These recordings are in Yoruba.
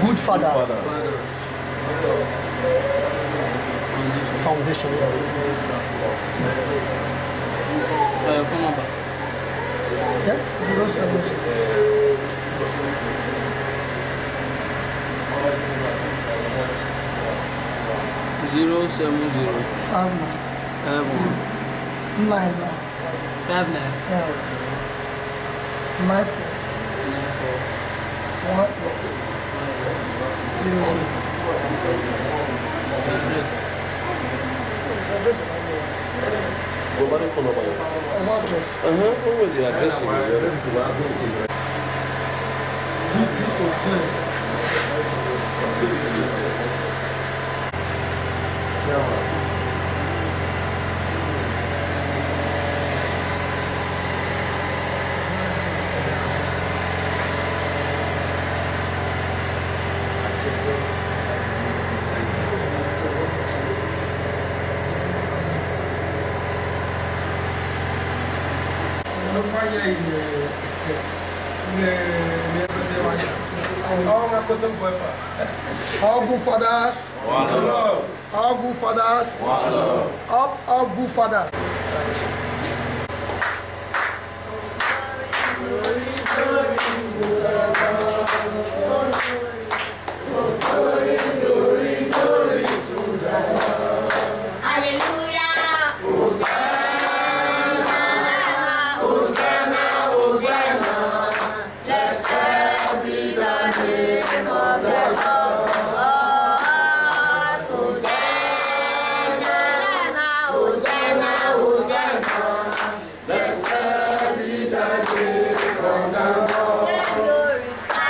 Good fathers. Foundation. Phone number. All good fathers. All good fathers. Up, all good fathers. Let's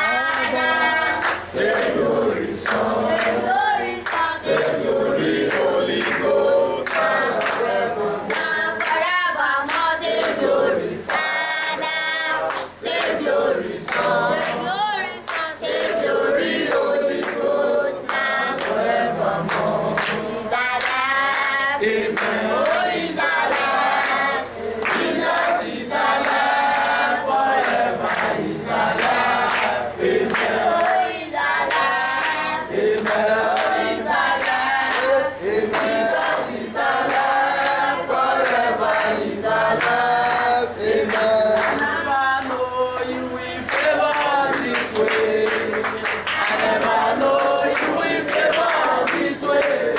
He's alive. Amen. Oh, he's alive. Jesus is alive. Forever he's alive. Amen. Oh, he's alive. Amen. Oh, he's alive. Amen. Jesus is alive. Forever he's alive. Amen. I never know you will favor this way. I never know you will favor this way.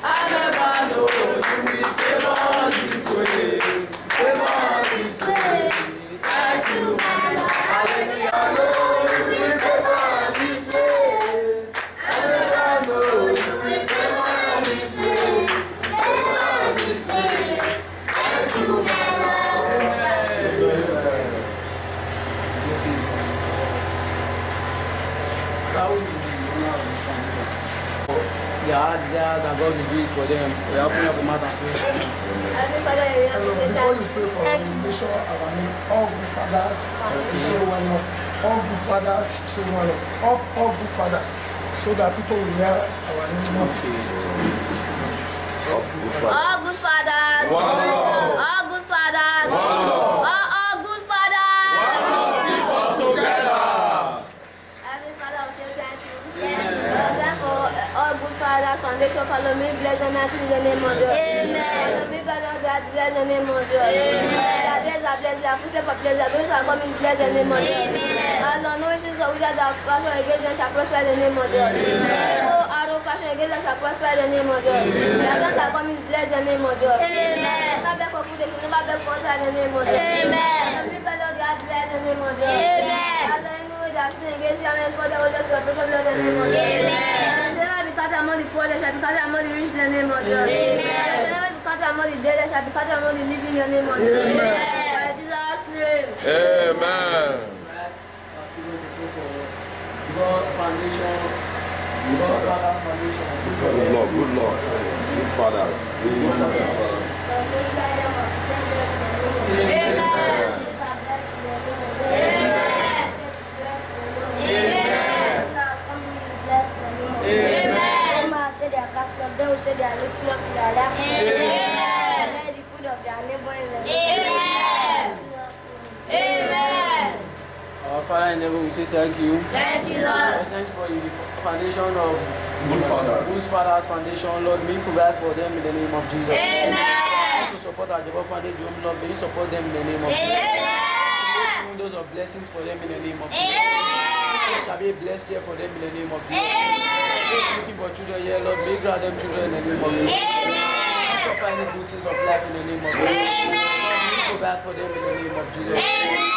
I never know you will favor this way. Favor this way. Thank you, my Lord. Hallelujah. I know you will favor this way. I never know you will favor this way. Favor this way. Thank you, my Lord. That God will do it for them. We are opening up the mouth and pray. Before you pray for make sure our name, all good fathers, you say one of all good fathers, you say one of all good fathers, so that people will hear our name. All good fathers. Wow. All good fathers. Wow. All good fathers. Wow. Keep us together. Every father will say thank you. Therefore, all good fathers foundation, follow me, bless them in the name of God. Amen. Follow me, God, bless the name of God. Amen. Their days are blessed, their footsteps are blessed, their goings are coming, bless the name of God. Amen. And no wishes of which are passion against them shall prosper the name of God. Amen. No arrow passion against them shall prosper the name of God. Their days are coming, bless the name of God. Amen. Never beg for food, they should never beg for water in the name of God. Amen. Follow me, God, bless the name of God. Amen. As I know that sin against you, and for the order to the blood in the name of God. Amen. Be counted among the poor, they shall be counted among the rich in the name of God. Amen. They shall never be counted among the dead, they shall be counted among the living in the name of God. Amen. In Jesus' name. Amen. God's foundation. God's Father's foundation. Good Lord, good Lord. Good fathers. Amen. Say they are lifting up their lap. Amen. The food of their neighbor in the name. Amen. Our Father in heaven, we say thank you. Thank you, Lord. Thank you for the foundation of Good fathers. Good Fathers Foundation. Lord, may you provide for them in the name of Jesus. Amen. To support Ajebor Foundation, Lord, may you support them in the name of Jesus. Amen. Windows of blessings for them in the name of Jesus. Amen. Shall be a blessed year for them in the name of Jesus. Amen. Looking for children here, Lord, may you grant them children in the name of Jesus. Amen. Suffer any good things of life in the name of Jesus. Amen. May you provide for them in the name of Jesus. Amen.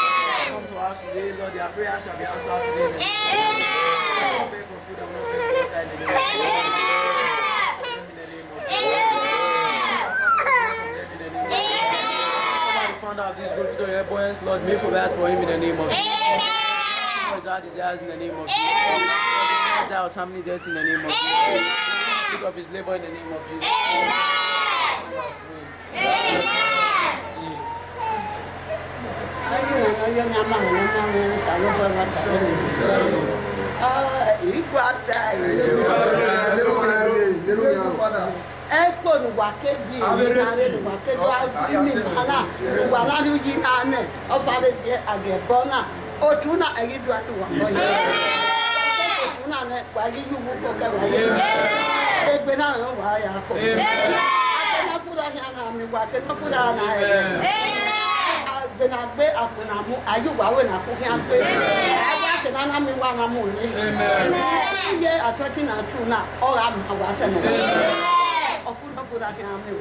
Come to us today, Lord, their prayers shall be answered today. Amen. Pray for food and not pray for water in the name of Jesus. Founder of this group, Peter Boyens, Lord, may provide for him in the name of Jesus. For his heart desires in the name of Jesus. Lord, that was how many deaths in the name of Jesus. Pick up his labor in the name of Jesus. Ekponu wakeji ni wakeji imi mana wala ni yinane ofale die agebona otuna egidu atu wakoye otuna ne wali yubu koke wali egbe na wa ya ko na fura ni ana mi wake na fura na egbe na gbe apona mu ayuwa we na ko hian pe aya ke na mi wa na mu ni ye atoti na tu na ora ma wa se no of that I am new.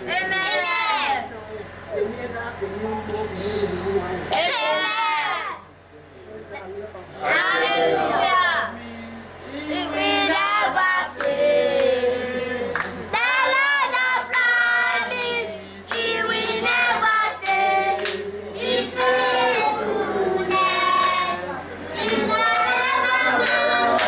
Amen. Hallelujah. It will never fail. The Lord of promise, He will never fail. His faithfulness is forevermore.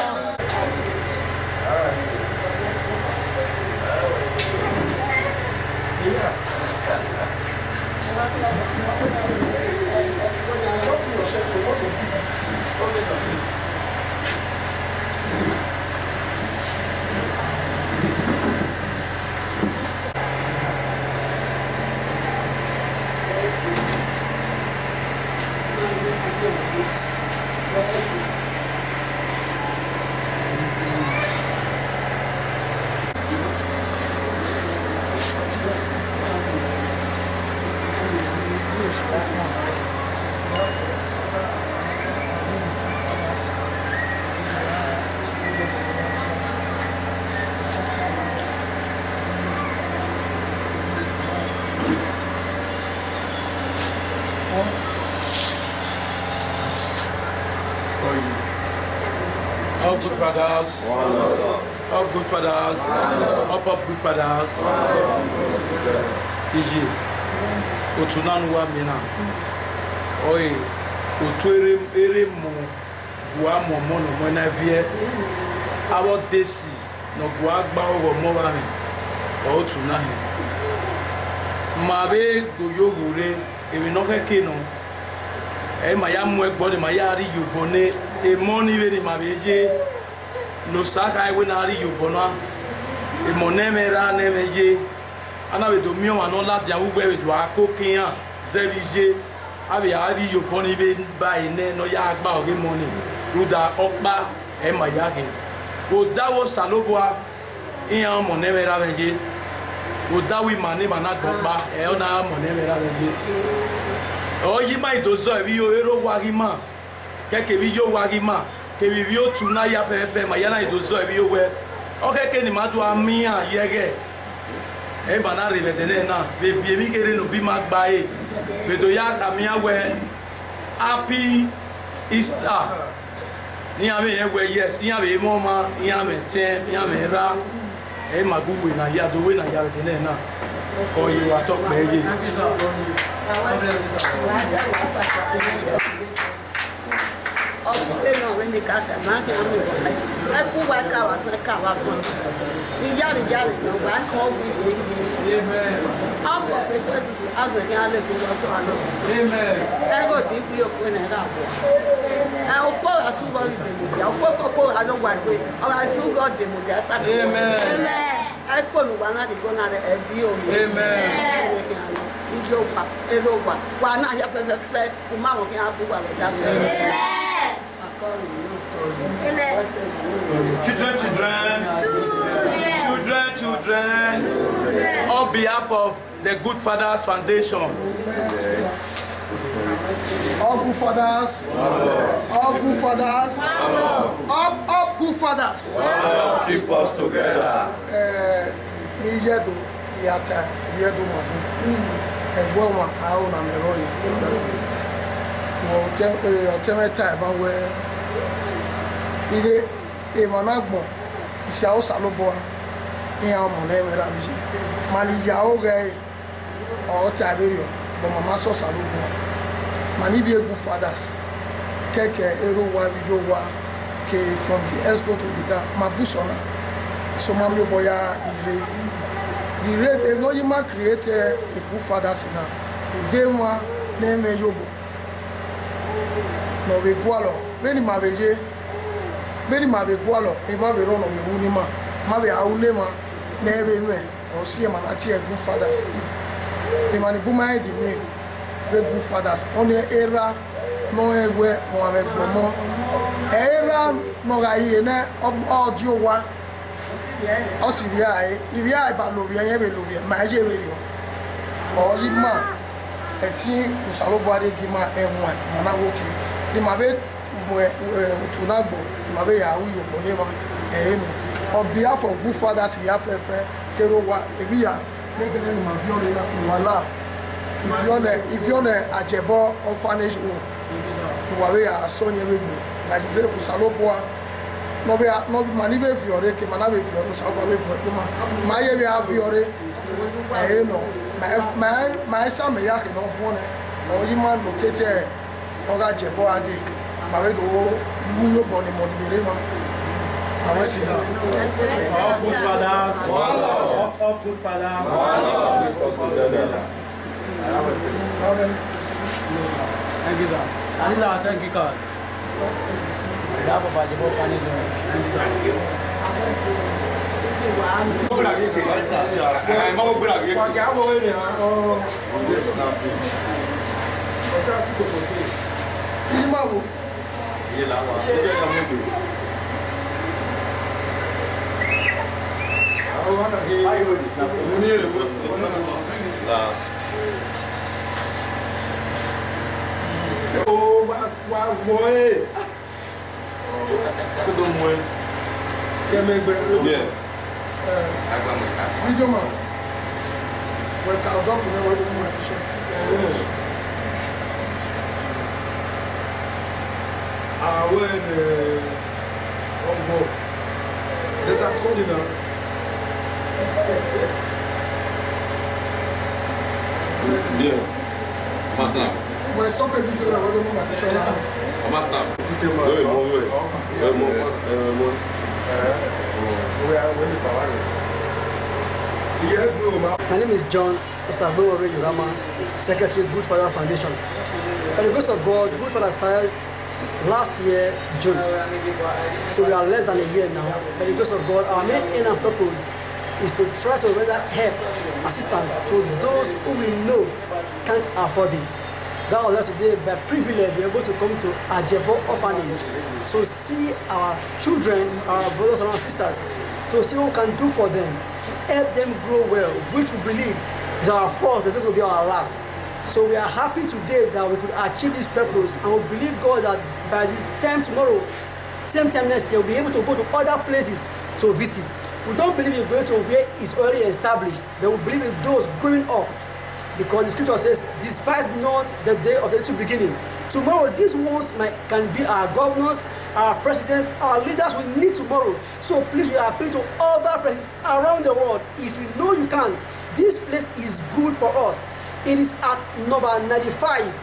All good fathers, all good fathers, up good fathers. Iji, otunanwa mina. Oi, otuere ere mo bua mo no mo na vie. Awo desi no bua gba owo mo ba mi. O tunahi. Mabe goyogure, emi no keke no. E ma ya mo egbo ni ma ya ri yobone. E money we ni mabeje no saka we na ri yobona e monemera nemeje ana we do mi wa no lati awugbe we do akokin an zebije abi ari yoboni be ba ine no ya agba oge money ruda opa e ma ya ke o dawo salobwa iyan monemera meje o dawi mani mana gba e ona monemera meje o yi ma idozo e bi yo ero wa ri ma keke bi yo wagi ma ke bi yo tuna ya pepe ma yana idozo e bi yo we o keke ni ma do ami a yege e ba na rebetene na be bi mi kere no bi ma gba e be do ya ka mi awe happy Easter ni ame ye we yes ni ame mo ma ni ame te ni ame ra e ma gugu na ya do we na ya betene na o yi wa to pe ye ọ̀sùnlé náà wọ́n ní káàkiri máa ń kí wọ́n mú ìwọ̀n ẹ kú wá káwá sí káwá fún un ìjáde náà wà á kọ́ wí èyí ọ̀fọ̀ pẹ̀lú àgbẹ̀kẹ́ alẹ́ kó lọ sọ àlọ́ ẹ̀rọ tí kú yóò fún ẹ̀ náà bọ̀ ẹ̀ òkú àsúgbọ́ ìdèmọ̀dìá òkú kókó àlọ́gbàgbé ọ̀rọ̀ àsúgbọ́ ìdèmọ̀dìá sàkóso ẹ̀ kpọ̀lù wà náà dìgbò náà ẹ̀ bí omi ìjọ wà èrò wà náà yẹ fẹ́fẹ́fẹ́ kó má wọn kí wọ́n á kó wà lọ́dà sí Children, on behalf of the Good Fathers Foundation, all good fathers, all good fathers, up good fathers. Keep us together. Nijedo yata yedo mahu. Egbo ma awo na mero yi. Wo temeta ba we ile emanagbon ise o salobo iya mo na emera bi mali ya o ge o ta berio bo mama so salobo mani bi egu fathers keke ero wa bijo wa ke from the escort to the down mabusona so mami boya the rate no you ma create a good fathers now de wa na mejobo no we kwalo beni maveje beni mave kwalo e ma ve rono we wuni ma ve aune ma na ebe me o sie ma na tie good fathers e mani buma e di name the good fathers on era no ewe mo ave gbomo era no ga yi na odi owa o si bi ai ibi ai ba lo bi yen be lo bi ma je we yo o yi ma e ti usalobo ade gi ma enwa na woki di ma be tunagbo ma be ya wi yo ni ma enu on behalf of good fathers ya fefe kero wa ebi ya negele ma vi ore na wala if you're on Ajebor Orphanage home, you are a son you like the break Salopoa. No be manive fiore ke manave fiore sa ba be fiore ma ye be fiore no my sam ya ke no fo ne o yi man locate o ga Ajebor ade ma we do bunyo boni modire ma awe si all good fathers all good fathers thank you sir thank you God Bravo, Ajebor Orphanage. Thank you. Video man. Well, I'll drop you there with the show. Let us go now. Yeah. Must now. Well, stop a video with the show now. Must now. My name is John Osas, Secretary, Good Father Foundation. By the grace of God, Good Father started last year, June. So we are less than a year now. By the grace of God, our main aim and purpose is to try to render help, assistance to those who we know can't afford it. That was why today, by privilege, we are able to come to Ajebor Orphanage to see our children, our brothers and our sisters, to see what we can do for them, to help them grow well, which we believe is our first, but it's not going to be our last. So we are happy today that we could achieve this purpose, and we believe God that by this time tomorrow, same time next year, we'll be able to go to other places to visit. We don't believe in going to where it's already established, but we believe in those growing up. Because the scripture says, despise not the day of the little beginning. Tomorrow, these ones can be our governors, our presidents, our leaders we need tomorrow. So please, we are appealing to other places around the world. If you know you can, this place is good for us. It is at number 95,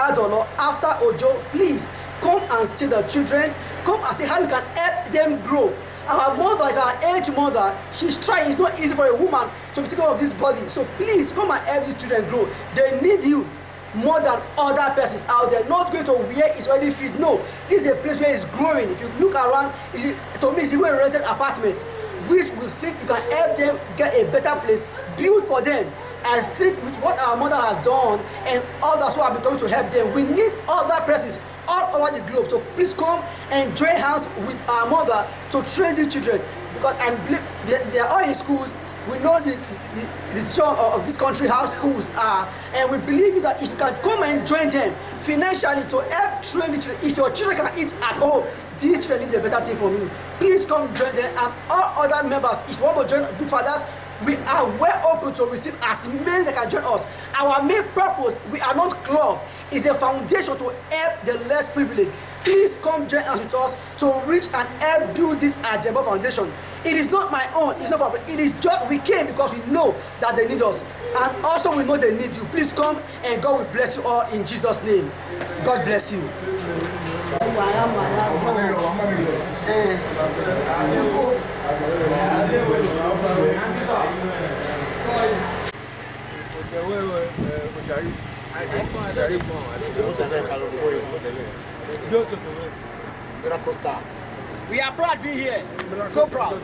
Adolo, after Ojo. Please, come and see the children. Come and see how you can help them grow. Our mother is our age mother. She's trying. It's not easy for a woman to be taking care of this body. So please come and help these children grow. They need you more than other persons out there. Not going to where it's already fit. No, this is a place where it's growing. If you look around, to me, it's even a rented apartment, which we think you can help them get a better place, build for them. I think with what our mother has done and others who are becoming to help them, we need other persons all over the globe. So please come and join hands with our mother to train these children, because I believe they are all in schools. We know the situation of this country, how schools are, and we believe that if you can come and join them financially to help train the children, if your children can eat at home, these children need a better thing from you. Please come join them, and all other members, if you want to join Good Fathers, we are well open to receive as many that can join us. Our main purpose, we are not club, is a foundation to help the less privileged. Please come join us with us to reach and help build this Ajebor Foundation. It is not my own, it's not our, it is just we came because we know that they need us. And also we know they need you. Please come, and God will bless you all in Jesus' name. God bless you. We are proud to be here. So proud.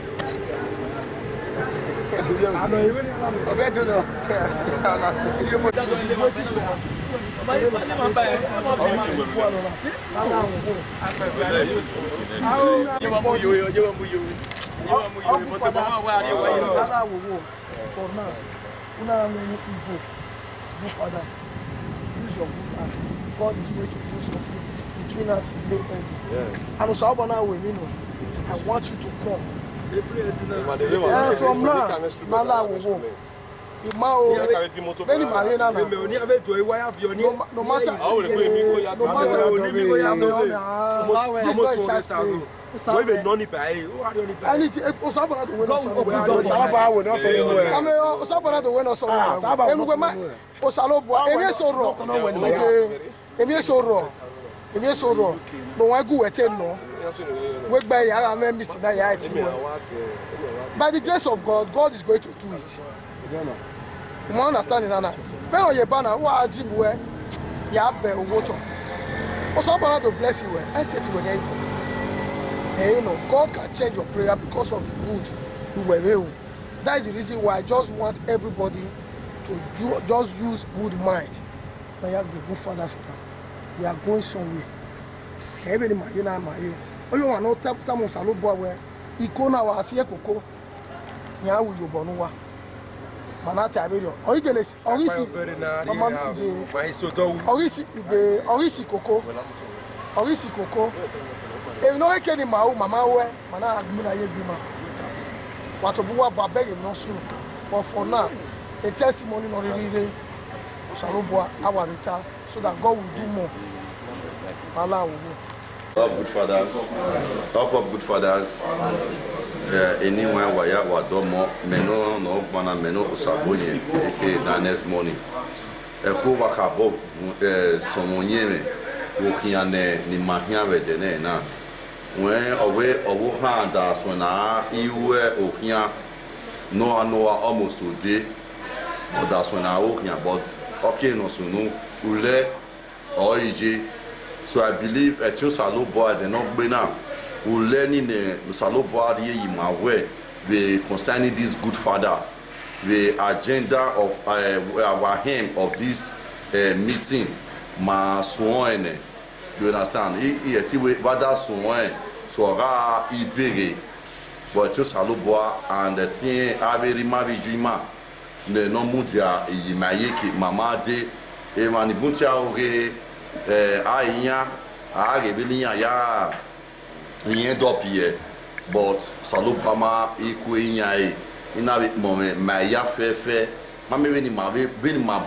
For now, Father, use your good hand. God is going to do something between us and the end. And also, I want you to come. And from now, Nala will walk. Imao, very marina. No matter. By the grace of God, God is going to do it. You understand it, Nana? When on your banner, who are Jim where you have the water? For someone to bless you, I said to you, hey, you know, God can change your prayer because of the good you were able. That is the reason why I just want everybody to just use good mind. I have the good fathers now. We are going somewhere. Every man, you know, my ear. Oh, you want to tap on Salo Boy? Ikona wa asiye koko. Ya wu yo bonuwa. Manata abero. Origins, orisi. Orisi koko. Orisi koko. E no eke ni mawu mama we, mana agmi na ye bima. Watobuwa babe ye no sunu. But for now, a testimony no really Saloboa our return so that God will do more. Allah will do. Up good fathers, up good fathers. Anyone waya wadomo meno no bana meno usabonye eke na next morning. Eko wakabo somonyeme wokiane ni mahia wedene na. When away owo handa so na iwe okia no anoa almost today. But that's when I okia but okay no sunu ule oije. So I believe at your Salo boy they not be now. We learning the Salo boy here in my way. We concerning this good father, the agenda of our aim of this meeting. Ma sworn, you understand? He we bada sworn. So I ibere, but your Salo boy and the thing I very mavi dreamer. Ne no mutia imayeki mama de emani mutia oge. Ainya agebelinya ya yen dopie but salopama ikuinya ina moment maya fefe mame veni ma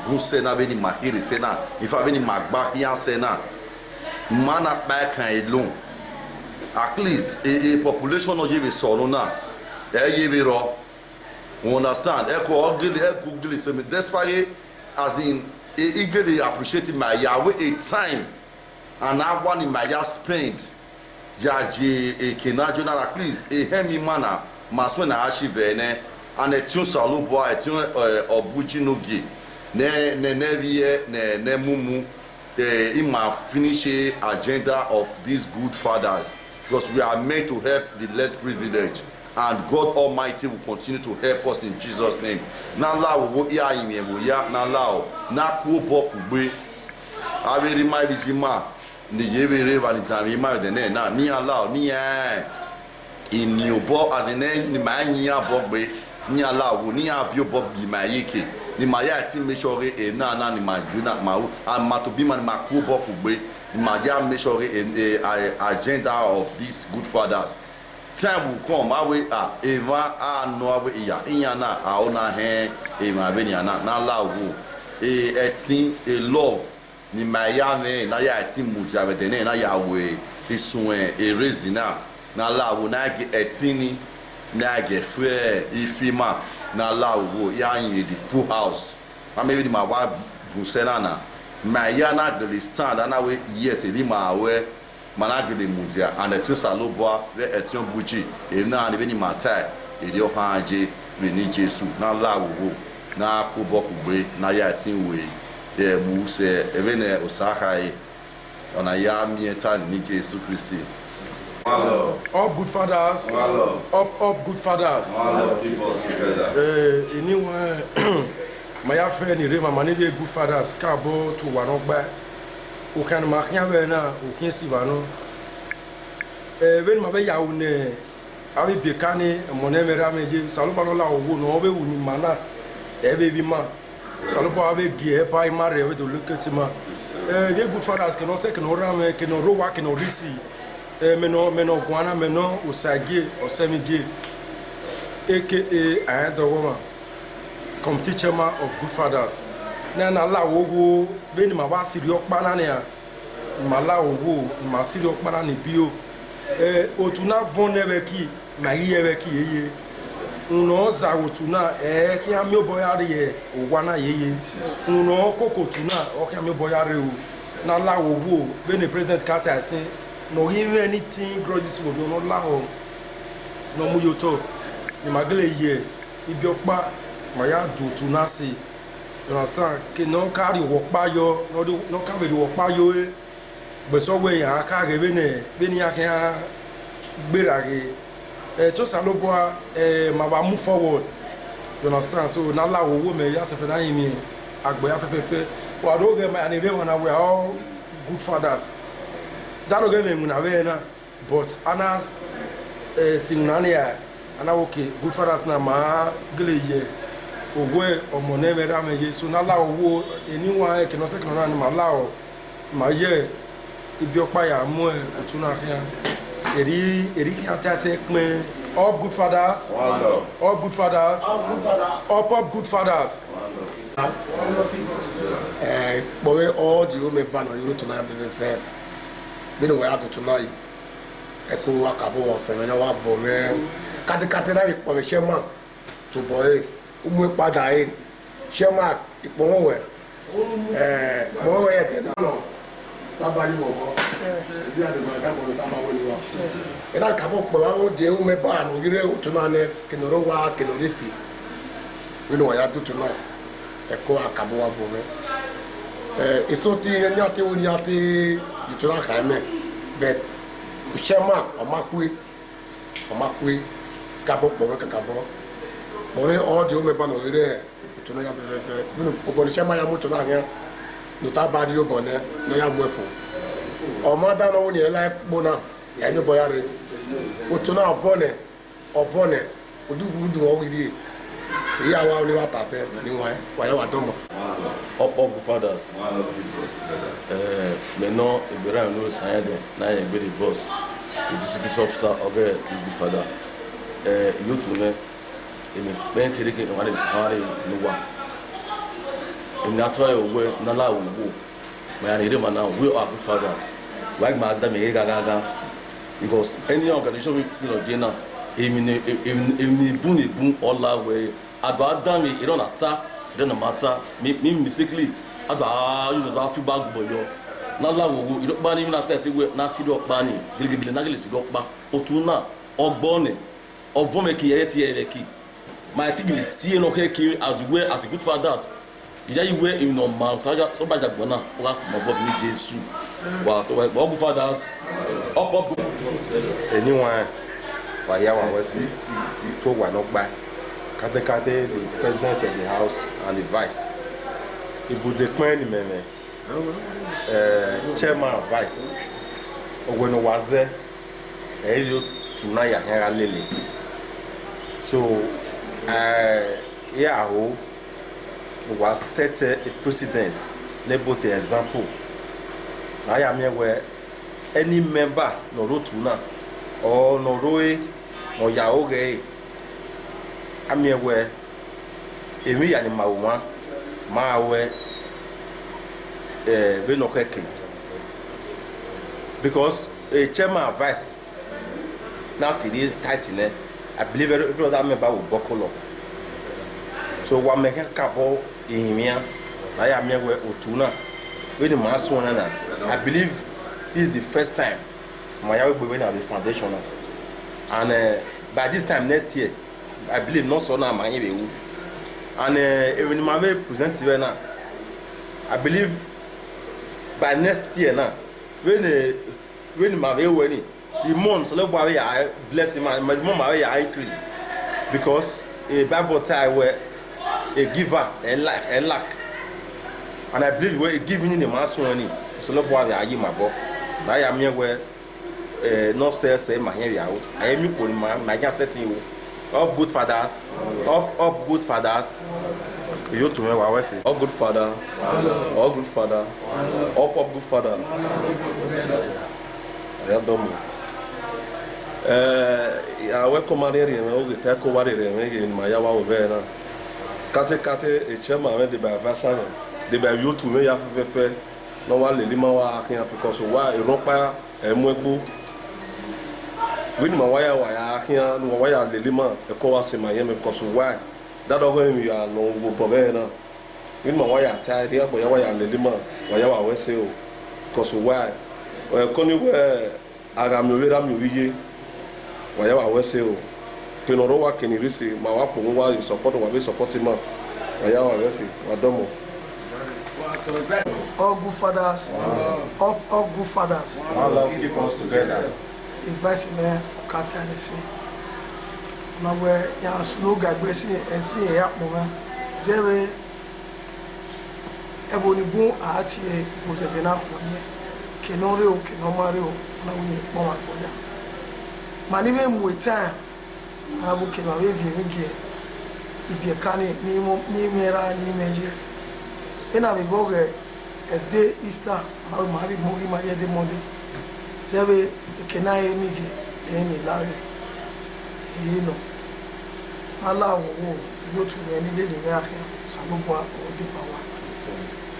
bunse na veni ma hirise na ifa veni ma gbakia sena mana ba kan elon at least a population of give solo na give ro understand google say me despite as in eagerly appreciating my Yahweh a time and I want in my spend Yaji a Kenajuna at least a hemi manner must when I achieve and a tune salubo a tune obujinogi ne nevie ne mumu in my finish agenda of these good fathers because we are meant to help the less privileged. And God Almighty will continue to help us in Jesus' name. Now, now, ya ime ya na lao na kubo kugbe. Averi mai bijima ni yebe reva ni tami mai dene na ni allow ni in you bo as in ni mai ni abogbe ni allow ni avio bob bi mai yeke ni mai ya ti make sure e na ni mai juna mau and matobi man makubo kugbe ni mai ya make sure agenda of these good fathers. Time will come awe eva no awe iya na aona he ema benya na lawo etin a love ni maya ne na ya etin muja bedene na ya we isun erezina na lawo na ge etini na ge fe ifima na lawo ya yin the full house na maybe the ma wa busena na maya na the stand na we yes e ma we managili mudia and the two salobwa we etion buchi e na ni beni matai e dio hanje we ni Jesu na lawo na kubo kugbe na ya tin we e mu se even osakai ona ya mieta ni Jesu Christi. All good fathers, up good fathers. Keep us together. Anyway, my affair ni rema mani good fathers kabo to wanogba. O kan makia we na o kin sivano when ma be ya une abi bekane monemera meje saloba no la owo no be uni mana e be bi ma saloba abi gie pa mare we do loketima les good fathers que non c'est que no rame que no rowa que no risi meno guana meno osagi osemigi aka ayadogoma committee chairman of Good Fathers. Then Allah wogo veni ma wa sirio kpana ne a ma la wogo ma sirio kpana ne bio otuna vonne beki ma yiye beki yeye uno za otuna kia mi oboyare ye owana yeye uno koko tuna o kia mi oboyare o na la wogo veni president Carter say no give anything grudges wo no la ho no mu yoto ni magele ye ibi okpa ma ya do tuna say. You understand? Que no carry work by yo, no carry work by yo. But so way I carry veni I can berage. Just a little boy, my move forward. You understand? So now la woman, yes, if I mean, Agboya Fefe. Well, I don't get my name when we are all good fathers. That don't get me when I wear but Anna's Sinania, and okay, good fathers now, my glee. Owe omone mera meje so na la owo eniwa e kino se kino na ni ma la o ma ye ibi opa ya mu e otuna kia eri kia ta se pin all good fathers all good fathers all good fathers boy all the home ban on you tonight be fair me no we have tonight e ko akabo o fe me na wa vo me kate na ipo me shema to boy umu padà ẹ ṣẹ́mà ìpọ̀wọ́n wẹ̀ mọ́wọ́ ẹ̀ tẹ̀lé ọ̀nà tábàlì wọ̀kọ́ bí àdìmọ̀ ìdábọ̀lù tábàwọ̀ ni wà ẹ̀dá kàbọ̀ pẹ̀ wá ó di ewu mẹ́bà àná yíré òtún náà ní kìnìún wá kìnìún fi nínú ọ̀yà tuntun náà ẹ̀kọ́ àkàbọ̀ wà fún mi ètò tí ní àti wọ́n ní àti ìtura kàámẹ́ bẹ́ẹ̀ ṣẹ́mà ọ̀mákúé kàbọ̀ pọ̀ wẹ́ kàkàbọ̀ mọ̀wé ọ́ọ́dì ó mẹ́bà náà rí ẹ̀ tó náà yà fẹ́fẹ́ nínú ògbọ̀n iṣẹ́ máa yà mú tó náà yẹn nùtà bá dí ó bọ̀ náà náà yà mú ẹ̀fọ́ ọmọ dáná ó ní ẹ̀ láì pọ̀ náà ẹ̀yìn bọ̀ yà rí o tó náà ọ̀fọ́nẹ̀ odúgbùdù ọ̀hún rí èyí àwa ni wà tàfẹ́ ní wàyà wà tó mọ̀. All good fathers. Maintenant, Ibrahim nous a dit, n'a pas été boss. Le district officer, okay, is good father. Youth women. Emi ben kere ke wale nuwa emi atwa yo we na la wo ma ya ne mana we are good fathers like ma da me gaga because any organization you know dey now emi bun all we ado da me e don ata e don matter me mistakenly ado you know da fi bag boy yo na la wo e do pa ni na test we na si do pa ni gele na gele si do pa otuna ogbone ovome ki ye ti ye ki my team is seeing okay as well as a good fathers. Yeah, you were in no man, so by the bona, last my body with Jesus. Well, all good fathers, up. Anyone, why you want to see, to one up by Kate, the president of the house and the vice. It would declare the chairman of vice. When I was there, you tonight, I hear a lily. So, yeah, was set a precedence, labeled an example. I am here where any member, no rotuna, or no roe, or yaoge. I'm here where a me and my woman, my way, Benokeki. Because a chairman advice, now see tight in it. I believe every other member will buckle up. So what make a couple in here? I am here with Otuna. With the mass one, I believe this is the first time my will be at the foundation. And by this time next year, I believe not so now my and even my way present now. I believe by next year now, when my way winning. The months, I bless him, and my mom I increase because a Bible tie where a giver and lack, and I believe we're giving in the mass money. So look why I my book. I am here where no say my area. I am you putting my setting you up good fathers, up good fathers. You to me what I say. All good father, all good father, up good father. I have done. I welcome Maria and all the taco warrior and making my yawa over. kate echema me de ba vasa de ba yotu me ya fefe no wa leli ma wa akin because wa iropa emwegbo we ni ma wa ya akin no wa ya leli ma e ko wa se ma ye me because why that go mi ya no go bobe na we ni ma wa ya ta de abo ya wa ya leli ma wa ya wa we se o because why o ko ni we ara mi we ra mi wiye wa ya wa we se o kenoro wa kenirisi ma wa po wa support wa be support ma wa ya wa we se wa domo. All good fathers, all good fathers. One love keep us together. Invite me kata nisi. Na we ya sunu gagbesi ensi ya mo zebe eboni bu ati e bozebe na khonye kenore o kenomare o na we po ma boya mani be mu time na bu ke ma we vi mi ge ibi kani ni mera ni meje ina we go ge a day Easter na we mari mo gi ma ye de mode zebe kenai mi ge eni lawe no ala wo yo tu ni le de ya salubo o de power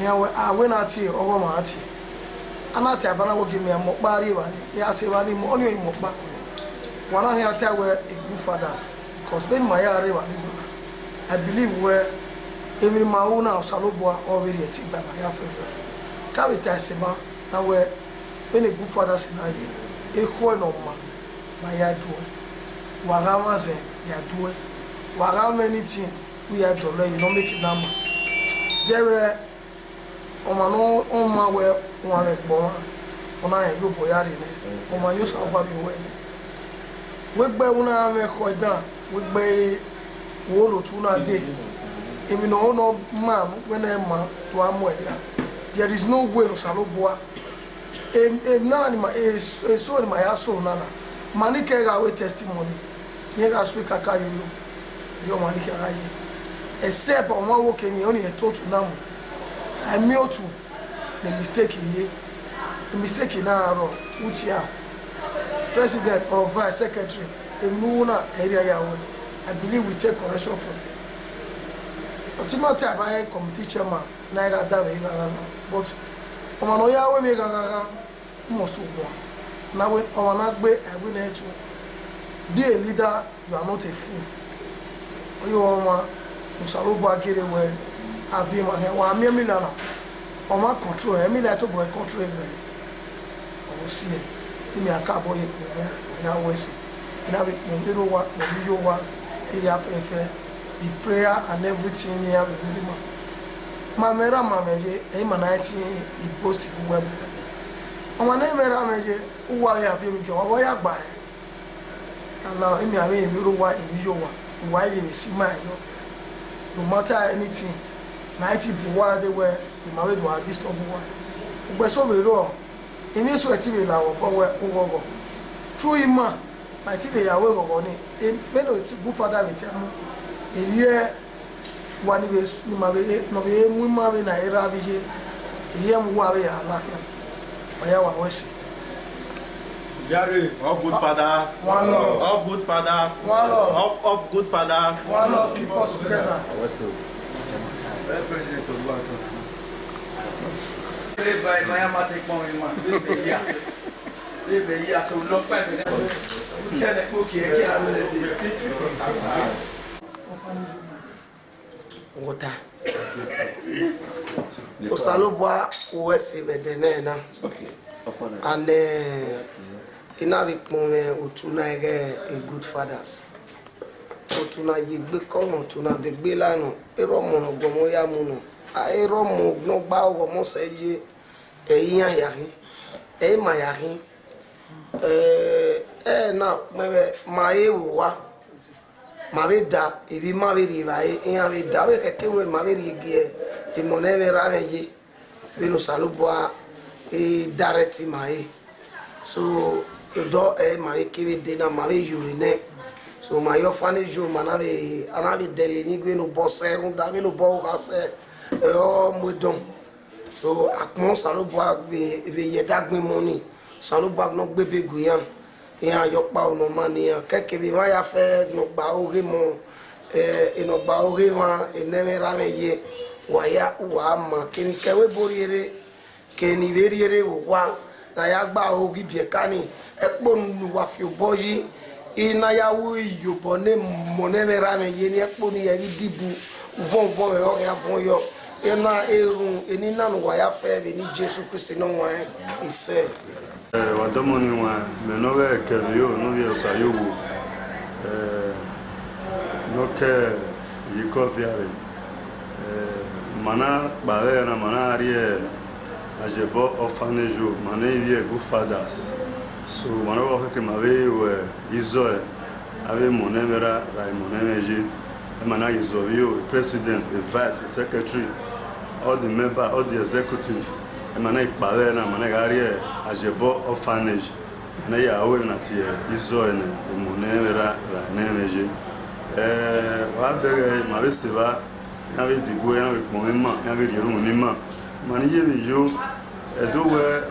ya we awe na ti owo ma ati anata abana wo gi me mo pari wa ni ya se wa ni mo oni mo pa wana ya ta we a good fathers because when my are wa ni I believe where every mauna salubo already ati ba ya fefe ka we ta se ma na we when a good fathers na ye e ko no ma ya do wa ga ma se ya do wa ga anything we are to learn you no make it number zero omano oma we one egbo ona e yo boyari ne oma nyo sa gba bi we gbe una me ko dan we gbe wo lo tu na de emi no man we na ma to amo e there is no way no saloboa nana ni ma so ni ma ya so nana mani ke ga we testimony ye ga so kaka yo mani ke ga yi except on one work ni only a total namu I me otu the mistake here the mistake na aro utia president or vice secretary enuna area yawe I believe we take correction from them ultimately by committee chairman na ga da we ga but omano yawe me ga must go na we omana gbe I na etu be a leader you are not a fool oyo oma musalobo agere we avi ma he wa mi na o ma control e mi la to go control e o si e mi aka bo ye ya wesi na we mo hero wa mo yo wa e ya fefe the prayer and everything here we really ma mera ma meje e ma na ti e post web o ma na mera meje u wa ya fi mi ke wa ya gba Allah e mi ave mi ro wa e mi yo wa ye si ma yo no matter anything na iti buwa de we ma we do this to buwa ugbe so we ro imi so eti we la wo bo we ugogo true ima ma ti be ya we gogo ni e me no ti good father we temu elie wani we ni ma we no we mu ma we na era vije elie mu wa we ya la ya wa we si Yare, all good fathers, one love. All good fathers, one love. All good fathers, one love. Keep us together. Ngota. Osaloboa uwesi bedenena. Okay. And ina bikmome utuna ege a good fathers. Utuna yigbe kono utuna degbe lanu ero mono gomo ya muno a ero mo no ba gomo seje eyan yahin e ma yahin na mebe mae wa ma be da ibi ma be ri ba e be da we ke we ma be ri ge e monebe ra ye be no Saloboa e direct mai so do e mai ke de na mai urine so my orphanage manave anabe dele ni gbe no bosser on da no bo kase o modon so akmon Saloboa ve ye dagbe money Saloboa no gbe beguyan e ayo pa ono mani keke bi ma ya fe no gba ore mo inogba oge ma eneme rame ye waya wa ma kini kewe boriere keni veriere wa na ya gba ogi biekani ekpo nu wa fi oboji ina ya wu yobo ne moneme rame ye ni ekpo ni yeri dibu von e o ya von yo ena erun eni nanu wa ya fe be ni Jesu Christ no wa ise wa domoni wa menowe kevio no ye sayowo no ke yiko viare mana bawe na mana arie Ajebor Orphanage mana vie good fathers so mana wa ke mawe we izo ave monemera rai monemeji mana izo vio president the vice secretary all the member all the executive mana bawe na mana arie Ajebor Orphanage na ya we na tie izo ne monemera rai nemeji wa bere mawe seba na we digo ya we pomema na we riru nima mani ye yo edowe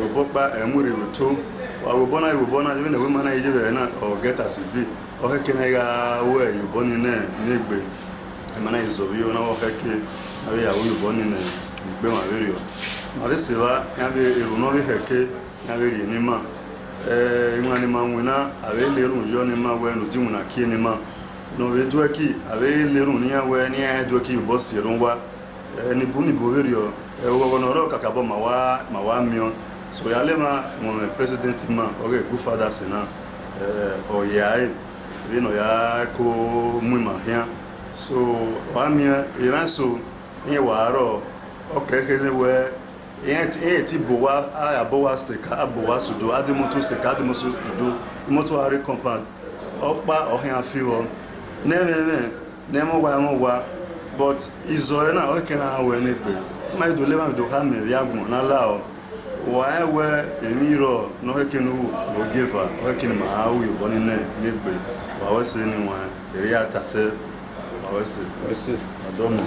obopa emuri ruto wa obona even we mana ye be na o get as be o heke na ga we yo boni ne negbe mana izobio na o heke na we ya we boni ne negbe ma verio ma de seba ya be eru no we heke ya we ri nima imani ma nwina ave leru jo ni ma we no timu na kie ni ma no we duaki ave leru ni ya we ni ya duaki yo boss yerunwa ni buni boverio wogonoro kakabo mawa mio so yalema mo president ma oge good father sena o yae vino ya ko muima hia so wa mia iranso ni waro okay kele we ti bowa abowa seka abowa sudo adimoto seka adimoso sudo imoto ari compound opa ohian fiwo nemo wa but izo na o kena we ne pe ma do le ma do ha me ya gbo na la o wa we emiro no he kenu no giver o kenu ma awu yo boni ne gbe wa we se ni wa ere ata se wa we se adomo